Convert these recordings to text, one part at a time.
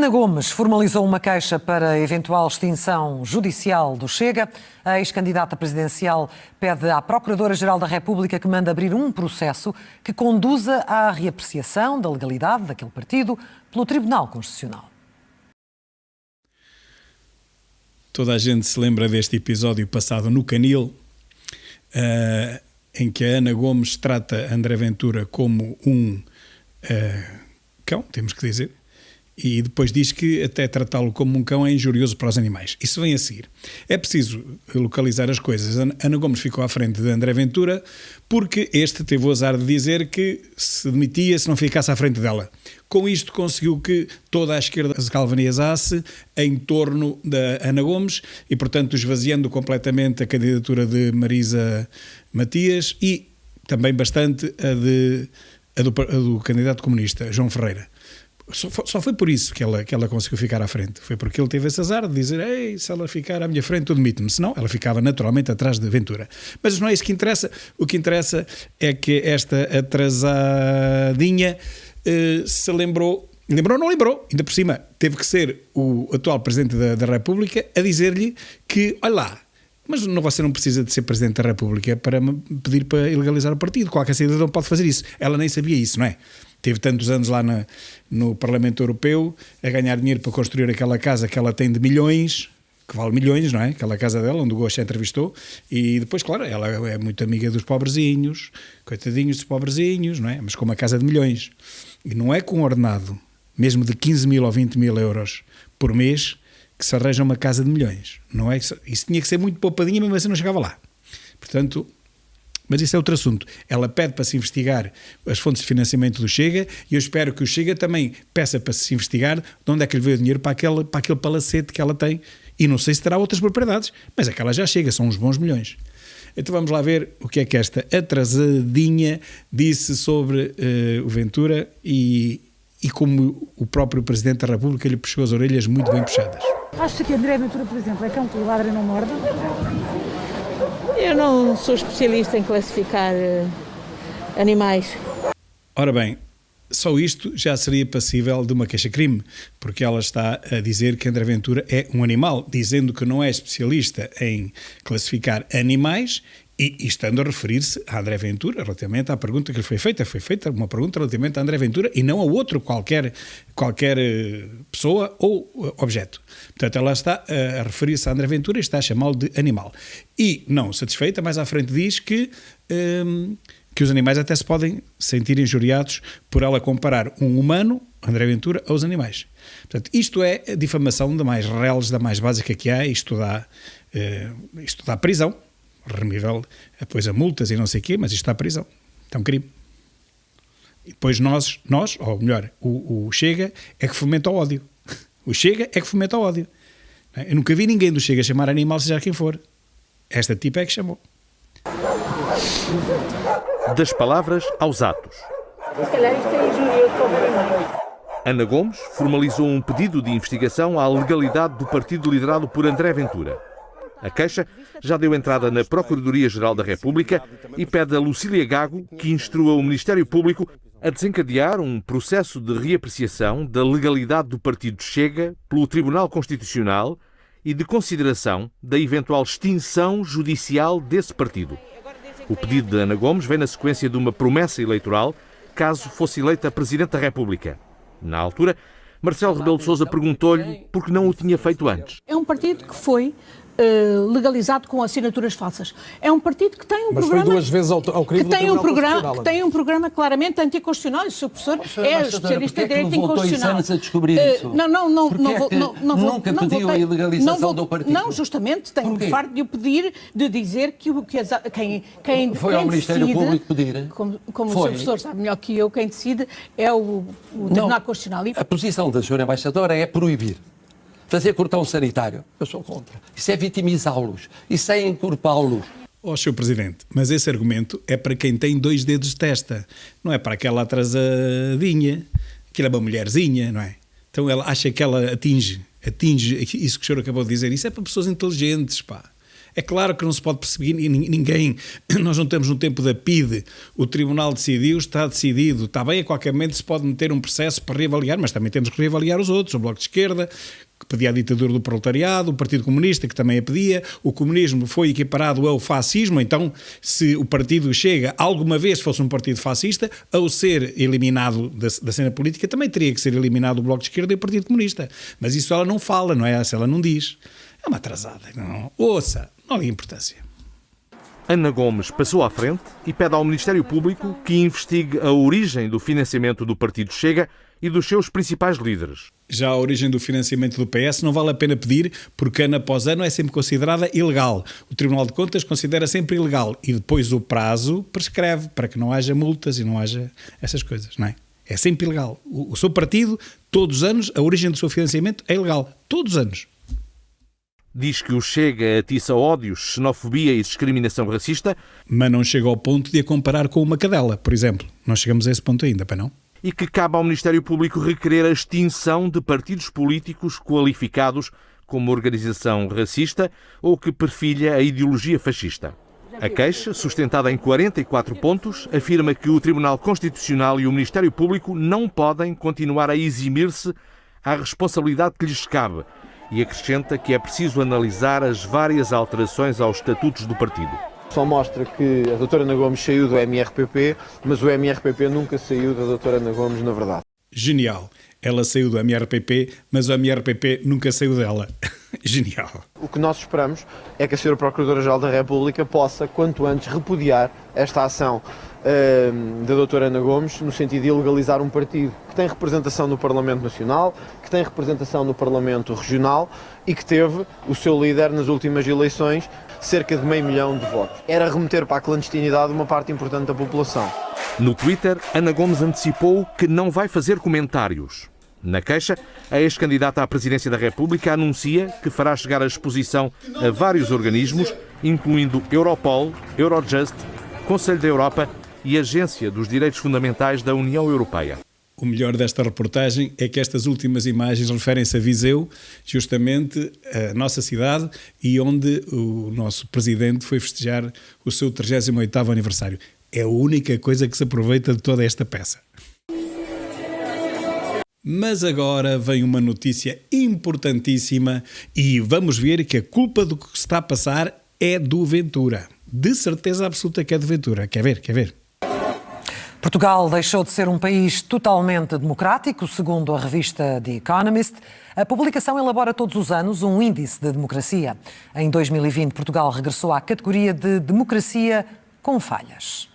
Ana Gomes formalizou uma queixa para a eventual extinção judicial do Chega. A ex-candidata presidencial pede à Procuradora-Geral da República que mande abrir um processo que conduza à reapreciação da legalidade daquele partido pelo Tribunal Constitucional. Toda a gente se lembra deste episódio passado no Canil, em que a Ana Gomes trata André Ventura como um cão, temos que dizer, e depois diz que até tratá-lo como um cão é injurioso para os animais. Isso vem a seguir. É preciso localizar as coisas. Ana Gomes ficou à frente de André Ventura porque este teve o azar de dizer que se demitia se não ficasse à frente dela. Com isto conseguiu que toda a esquerda se galvanizasse em torno da Ana Gomes e, portanto, esvaziando completamente a candidatura de Marisa Matias e também bastante a do candidato comunista, João Ferreira. Só foi por isso que ela conseguiu ficar à frente. Foi porque ele teve esse azar de dizer: ei, se ela ficar à minha frente, eu demito-me. Senão, ela ficava naturalmente atrás de Ventura. Mas não é isso que interessa. O que interessa é que esta atrasadinha se lembrou, não lembrou, ainda por cima, teve que ser o atual Presidente da República a dizer-lhe que, olha lá, mas você não precisa de ser Presidente da República para pedir para ilegalizar o partido. Qualquer cidadão pode fazer isso. Ela nem sabia isso, não é? Teve tantos anos lá no Parlamento Europeu a ganhar dinheiro para construir aquela casa que ela tem de milhões, que vale milhões, não é? Aquela casa dela, onde o Gosto a entrevistou. E depois, claro, ela é muito amiga dos pobrezinhos, coitadinhos dos pobrezinhos, não é? Mas com uma casa de milhões. E não é com um ordenado, mesmo de 15 mil ou 20 mil euros por mês, que se arranja uma casa de milhões. Não é? Isso tinha que ser muito poupadinha, mas assim não chegava lá. Portanto, mas isso é outro assunto. Ela pede para se investigar as fontes de financiamento do Chega e eu espero que o Chega também peça para se investigar de onde é que lhe veio o dinheiro para aquele palacete que ela tem. E não sei se terá outras propriedades, mas é que ela já chega, são uns bons milhões. Então vamos lá ver o que é que esta atrasadinha disse sobre o Ventura e como o próprio Presidente da República lhe puxou as orelhas muito bem puxadas. Acha que André Ventura, por exemplo, é cão que ladra e não morde? Eu não sou especialista em classificar animais. Ora bem, só isto já seria passível de uma queixa-crime, porque ela está a dizer que André Ventura é um animal, dizendo que não é especialista em classificar animais e estando a referir-se a André Ventura relativamente à pergunta que lhe foi feita. Foi feita uma pergunta relativamente a André Ventura e não a outro qualquer pessoa ou objeto. Portanto, ela está a referir-se a André Ventura e está a chamá-lo de animal. E, não satisfeita, mais à frente diz que os animais até se podem sentir injuriados por ela comparar um humano, André Ventura, aos animais. Portanto, isto é a difamação da mais reles, da mais básica que há, isto dá prisão, remível depois a multas e não sei o quê, mas isto dá prisão. É um crime. E depois nós, ou melhor, o Chega é que fomenta o ódio. O Chega é que fomenta o ódio. Eu nunca vi ninguém do Chega chamar animal, seja quem for. Esta tipa é que chamou. Das palavras aos atos. Se calhar isto é injurioso para os animais. Ana Gomes formalizou um pedido de investigação à legalidade do partido liderado por André Ventura. A queixa já deu entrada na Procuradoria-Geral da República e pede a Lucília Gago que instrua o Ministério Público a desencadear um processo de reapreciação da legalidade do partido Chega pelo Tribunal Constitucional e de consideração da eventual extinção judicial desse partido. O pedido de Ana Gomes vem na sequência de uma promessa eleitoral caso fosse eleita Presidente da República. Na altura, Marcelo Rebelo de Sousa perguntou-lhe por que não o tinha feito antes. É um partido que foi legalizado com assinaturas falsas. É um partido que tem um mas programa... foi duas vezes ao crime do Tribunal Constitucional. Que tem um programa claramente anticonstitucional. O seu professor é especialista em direito inconstitucional. Anos a descobrir isso? Não nunca pediu a ilegalização do partido? Não, justamente, tenho o farto de o pedir, de dizer que quem foi ao Ministério decide, Público pedir? Como o seu professor sabe melhor que eu, quem decide é o Tribunal Constitucional. A posição da senhora embaixadora é proibir. Fazer cordão sanitário, eu sou contra. Isso é vitimizá-los, isso é encorpá-los. Sr. Presidente, mas esse argumento é para quem tem 2 dedos de testa, não é para aquela atrasadinha, aquela é uma mulherzinha, não é? Então ela acha que ela atinge isso que o senhor acabou de dizer, isso é para pessoas inteligentes, pá. É claro que não se pode perseguir ninguém. Nós não temos no tempo da PIDE. O Tribunal decidiu, está decidido. Está bem, a qualquer momento se pode meter um processo para reavaliar, mas também temos que reavaliar os outros. O Bloco de Esquerda, que pedia a ditadura do proletariado, o Partido Comunista, que também a pedia. O comunismo foi equiparado ao fascismo. Então, se o Partido Chega alguma vez fosse um partido fascista, ao ser eliminado da cena política, também teria que ser eliminado o Bloco de Esquerda e o Partido Comunista. Mas isso ela não fala, não é? Ela não diz. É uma atrasada. Não. Ouça, não há importância. Ana Gomes passou à frente e pede ao Ministério Público que investigue a origem do financiamento do Partido Chega e dos seus principais líderes. Já a origem do financiamento do PS não vale a pena pedir, porque ano após ano é sempre considerada ilegal. O Tribunal de Contas considera sempre ilegal e depois o prazo prescreve para que não haja multas e não haja essas coisas, não é? É sempre ilegal. O seu partido, todos os anos, a origem do seu financiamento é ilegal. Todos os anos. Diz que o Chega atiça ódios, xenofobia e discriminação racista. Mas não chega ao ponto de a comparar com uma cadela, por exemplo. Não chegamos a esse ponto ainda, para não? E que cabe ao Ministério Público requerer a extinção de partidos políticos qualificados como organização racista ou que perfilha a ideologia fascista. A queixa, sustentada em 44 pontos, afirma que o Tribunal Constitucional e o Ministério Público não podem continuar a eximir-se à responsabilidade que lhes cabe e acrescenta que é preciso analisar as várias alterações aos estatutos do partido. Só mostra que a doutora Ana Gomes saiu do MRPP, mas o MRPP nunca saiu da doutora Ana Gomes, na verdade. Genial. Ela saiu do MRPP, mas o MRPP nunca saiu dela. Genial. O que nós esperamos é que a Sra. Procuradora-Geral da República possa, quanto antes, repudiar esta ação da doutora Ana Gomes, no sentido de ilegalizar um partido que tem representação no Parlamento Nacional, que tem representação no Parlamento Regional e que teve o seu líder nas últimas eleições cerca de 500 mil de votos. Era remeter para a clandestinidade uma parte importante da população. No Twitter, Ana Gomes antecipou que não vai fazer comentários. Na queixa, a ex-candidata à presidência da República anuncia que fará chegar a exposição a vários organismos, incluindo Europol, Eurojust, Conselho da Europa e Agência dos Direitos Fundamentais da União Europeia. O melhor desta reportagem é que estas últimas imagens referem-se a Viseu, justamente a nossa cidade, e onde o nosso presidente foi festejar o seu 38º aniversário. É a única coisa que se aproveita de toda esta peça. Mas agora vem uma notícia importantíssima e vamos ver que a culpa do que se está a passar é do Ventura. De certeza absoluta que é do Ventura. Quer ver? Quer ver? Portugal deixou de ser um país totalmente democrático, segundo a revista The Economist. A publicação elabora todos os anos um índice de democracia. Em 2020, Portugal regressou à categoria de democracia com falhas.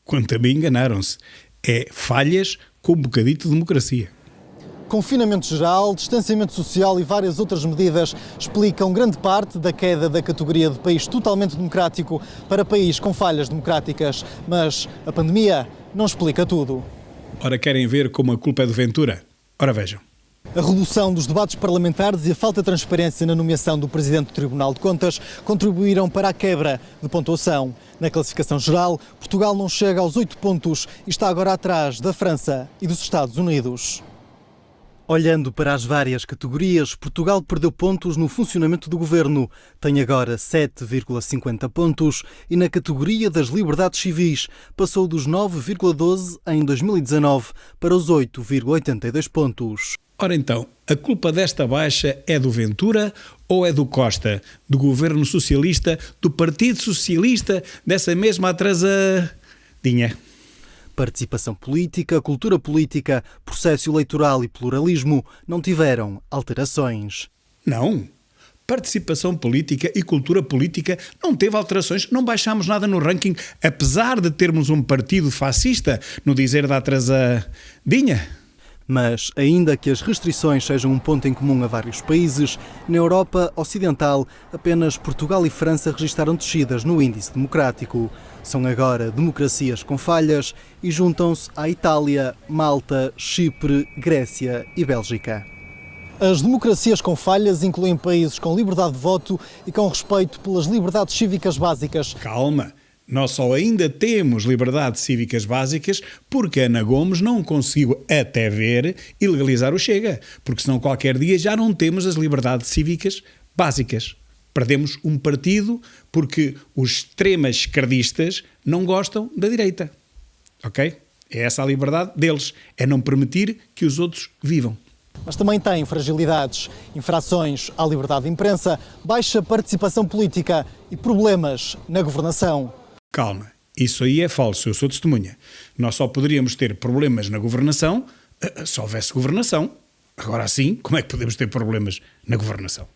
Quanto a mim, enganaram-se. É falhas com um bocadito de democracia. Confinamento geral, distanciamento social e várias outras medidas explicam grande parte da queda da categoria de país totalmente democrático para país com falhas democráticas. Mas a pandemia não explica tudo. Ora, querem ver como a culpa é do Ventura? Ora, vejam. A redução dos debates parlamentares e a falta de transparência na nomeação do Presidente do Tribunal de Contas contribuíram para a quebra de pontuação. Na classificação geral, Portugal não chega aos 8 pontos e está agora atrás da França e dos Estados Unidos. Olhando para as várias categorias, Portugal perdeu pontos no funcionamento do governo. Tem agora 7,50 pontos e na categoria das liberdades civis passou dos 9,12 em 2019 para os 8,82 pontos. Ora então, a culpa desta baixa é do Ventura ou é do Costa? Do governo socialista, do Partido Socialista, dessa mesma atrasadinha? Participação política, cultura política, processo eleitoral e pluralismo não tiveram alterações. Não. Participação política e cultura política não teve alterações, não baixámos nada no ranking, apesar de termos um partido fascista, no dizer da atrasadinha. Mas, ainda que as restrições sejam um ponto em comum a vários países, na Europa Ocidental apenas Portugal e França registaram descidas no índice democrático. São agora democracias com falhas e juntam-se à Itália, Malta, Chipre, Grécia e Bélgica. As democracias com falhas incluem países com liberdade de voto e com respeito pelas liberdades cívicas básicas. Calma! Nós só ainda temos liberdades cívicas básicas porque Ana Gomes não conseguiu, até ver, ilegalizar o Chega. Porque senão qualquer dia já não temos as liberdades cívicas básicas. Perdemos um partido porque os extremas esquerdistas não gostam da direita. Ok? É essa a liberdade deles. É não permitir que os outros vivam. Mas também tem fragilidades, infrações à liberdade de imprensa, baixa participação política e problemas na governação. Calma, isso aí é falso, eu sou testemunha. Nós só poderíamos ter problemas na governação se houvesse governação. Agora sim, como é que podemos ter problemas na governação?